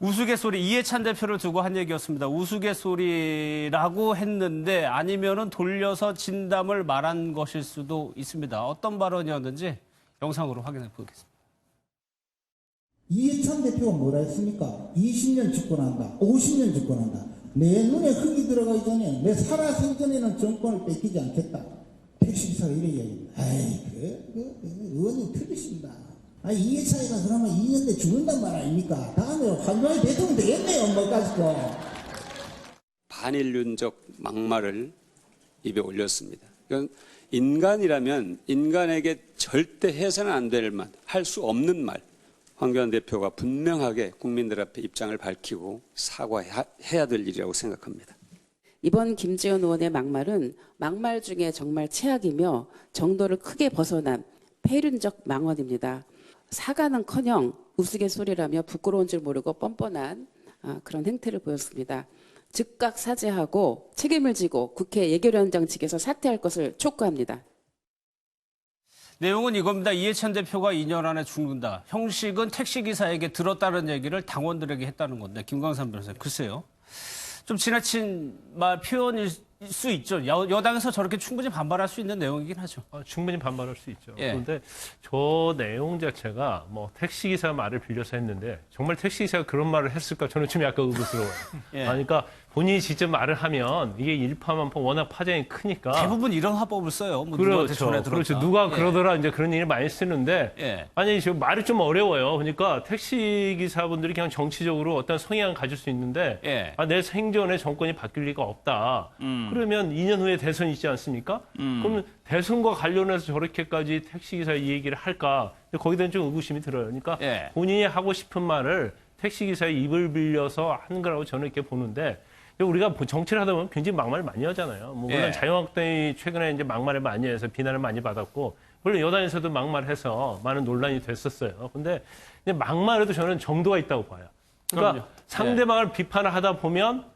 우스갯소리 이해찬 대표를 두고 한 얘기였습니다. 우스갯소리라고 했는데 아니면은 돌려서 진담을 말한 것일 수도 있습니다. 어떤 발언이었는지 영상으로 확인해 보겠습니다. 이해찬 대표가 뭐라 했습니까? 20년 집권한다, 50년 집권한다. 내 눈에 흙이 들어가기 전에, 내 살아생전에는 정권을 뺏기지 않겠다. 택시기사가 이래 이야기합니다. 의원님 틀리십니다. 이해찬이가 그러면 2년 내 죽는단 말 아닙니까? 다음에 황교안이 대통령 되겠네요, 뭐 가지고. 반인륜적 막말을 입에 올렸습니다. 이건 인간이라면 인간에게 절대 해서는 안 될 말, 할 수 없는 말. 황교안 대표가 분명하게 국민들 앞에 입장을 밝히고 사과해야 될 일이라고 생각합니다. 이번 김재원 의원의 막말은 막말 중에 정말 최악이며 정도를 크게 벗어난 폐륜적 망언입니다. 사과는커녕 우스갯소리라며 부끄러운 줄 모르고 뻔뻔한 그런 행태를 보였습니다. 즉각 사죄하고 책임을 지고 국회 예결위원장 직에서 사퇴할 것을 촉구합니다. 내용은 이겁니다. 이해찬 대표가 2년 안에 죽는다. 형식은 택시기사에게 들었다는 얘기를 당원들에게 했다는 건데 김광삼 변호사님, 글쎄요. 좀 지나친 표현일 수 있죠. 여당에서 저렇게 충분히 반발할 수 있는 내용이긴 하죠. 충분히 반발할 수 있죠. 예. 그런데 저 내용 자체가 뭐 택시기사 말을 빌려서 했는데 정말 택시기사가 그런 말을 했을까 저는 좀 약간 의구스러워요. 예. 그러니까 본인이 직접 말을 하면 이게 일파만파 워낙 파장이 크니까. 대부분 이런 화법을 써요. 뭐 누구한테 전해 들었다. 그렇죠. 누가 예. 그러더라 이제 그런 일을 많이 쓰는데 예. 아니 지금 말이 좀 어려워요. 그러니까 택시기사분들이 그냥 정치적으로 어떤 성향을 가질 수 있는데 예. 내 생전에 정권이 바뀔 리가 없다. 그러면 2년 후에 대선이 있지 않습니까? 그러면 대선과 관련해서 저렇게까지 택시기사 이 얘기를 할까? 거기에 대한 좀 의구심이 들어요. 그러니까 예. 본인이 하고 싶은 말을 택시기사의 입을 빌려서 하는 거라고 저는 이렇게 보는데 우리가 정치를 하다 보면 굉장히 막말을 많이 하잖아요. 뭐 물론 예. 자유한국당이 최근에 이제 막말을 많이 해서 비난을 많이 받았고 물론 여당에서도 막말해서 많은 논란이 됐었어요. 근데 막말에도 저는 정도가 있다고 봐요. 그러니까 그럼요. 상대방을 비판을 하다 보면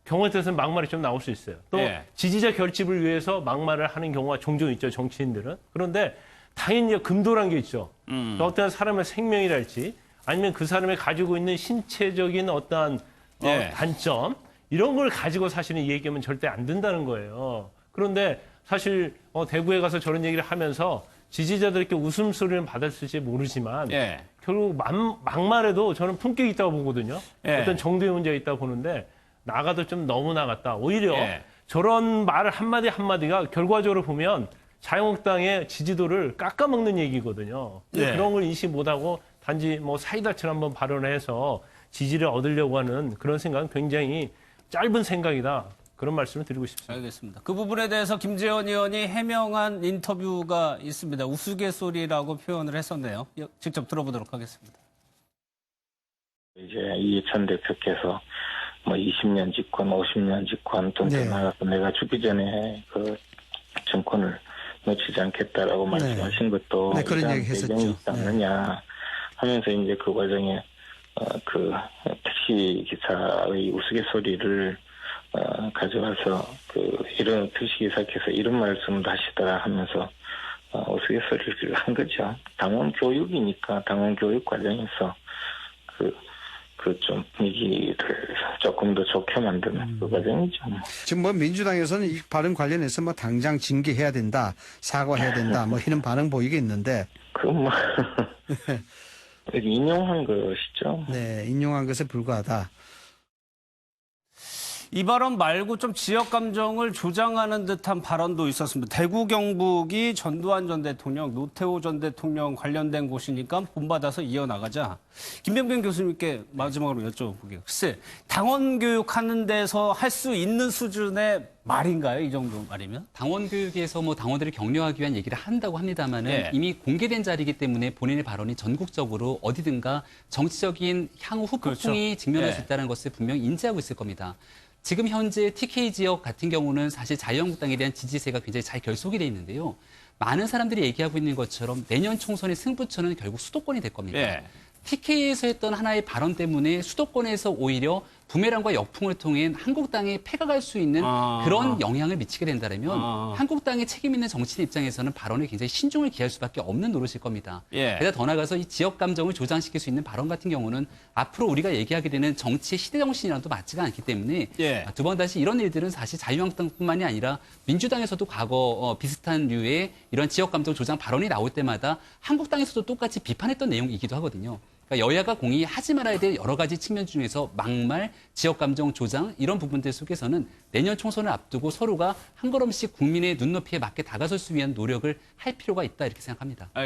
경우에 따라서는 막말이 좀 나올 수 있어요. 또 예. 지지자 결집을 위해서 막말을 하는 경우가 종종 있죠, 정치인들은. 그런데 당연히 금도란 게 있죠. 어떤 사람의 생명이랄지 아니면 그 사람이 가지고 있는 신체적인 어떠한 예. 단점 이런 걸 가지고 사실은 얘기하면 절대 안 된다는 거예요. 그런데 사실 대구에 가서 저런 얘기를 하면서 지지자들께 웃음소리는 받았을지 모르지만 예. 결국 막말에도 저는 품격이 있다고 보거든요. 예. 어떤 정도의 문제가 있다고 보는데 나가도 좀 너무 나갔다. 오히려 예. 저런 말 한마디 한마디가 결과적으로 보면 자유한국당의 지지도를 깎아먹는 얘기거든요. 예. 그런 걸 인식 못하고 단지 뭐 사이다처럼 한번 발언을 해서 지지를 얻으려고 하는 그런 생각은 굉장히 짧은 생각이다. 그런 말씀을 드리고 싶습니다. 알겠습니다. 그 부분에 대해서 김재원 의원이 해명한 인터뷰가 있습니다. 우스갯소리라고 표현을 했었네요. 직접 들어보도록 하겠습니다. 이제 이해찬 대표께서 뭐 20년 집권, 50년 집권 또 나가서 내가 죽기 전에 그 정권을 놓치지 않겠다라고 말씀하신 것도 그런 얘기 했었죠. 배경이 있지 않느냐 하면서 이제 그 과정에 그 택시 기사의 우스갯소리를 가져와서 이런 택시 기사께서 이런 말씀을 하시더라 하면서 우스갯소리를 한 거죠. 당원 교육이니까 당원 교육 과정에서 좀 분위기를 조금 더 좋게 만드는 그 과정이죠. 지금 뭐 민주당에서는 이 발언 관련해서 뭐 당장 징계해야 된다, 사과해야 된다, 뭐 이런 반응 보이겠는데. 인용한 것이죠. 네, 인용한 것에 불과하다. 이 발언 말고 좀 지역 감정을 조장하는 듯한 발언도 있었습니다. 대구 경북이 전두환 전 대통령, 노태우 전 대통령 관련된 곳이니까 본받아서 이어나가자. 김병빈 교수님께 마지막으로 여쭤볼게요. 글쎄, 당원 교육하는 데서 할 수 있는 수준의 말인가요? 이 정도 말이면? 당원 교육에서 뭐 당원들을 격려하기 위한 얘기를 한다고 합니다만은 예. 이미 공개된 자리이기 때문에 본인의 발언이 전국적으로 어디든가 정치적인 향후 후폭풍이 그렇죠. 직면할 예. 수 있다는 것을 분명히 인지하고 있을 겁니다. 지금 현재 TK 지역 같은 경우는 사실 자유한국당에 대한 지지세가 굉장히 잘 결속이 돼 있는데요. 많은 사람들이 얘기하고 있는 것처럼 내년 총선의 승부처는 결국 수도권이 될 겁니다. 예. TK에서 했던 하나의 발언 때문에 수도권에서 오히려 부메랑과 역풍을 통해 한국당에 패가 갈 수 있는 그런 영향을 미치게 된다면 한국당의 책임 있는 정치인 입장에서는 발언에 굉장히 신중을 기할 수밖에 없는 노릇일 겁니다. 예. 게다가 더 나아가서 이 지역 감정을 조장시킬 수 있는 발언 같은 경우는 앞으로 우리가 얘기하게 되는 정치의 시대 정신이랑도 맞지가 않기 때문에 예. 두 번 다시 이런 일들은 사실 자유한국당뿐만이 아니라 민주당에서도 과거 비슷한 류의 이런 지역 감정 조장 발언이 나올 때마다 한국당에서도 똑같이 비판했던 내용이기도 하거든요. 그러니까 여야가 공의하지 말아야 될 여러 가지 측면 중에서 막말, 지역 감정 조장 이런 부분들 속에서는 내년 총선을 앞두고 서로가 한 걸음씩 국민의 눈높이에 맞게 다가설 수 위한 노력을 할 필요가 있다 이렇게 생각합니다. 알겠습니다.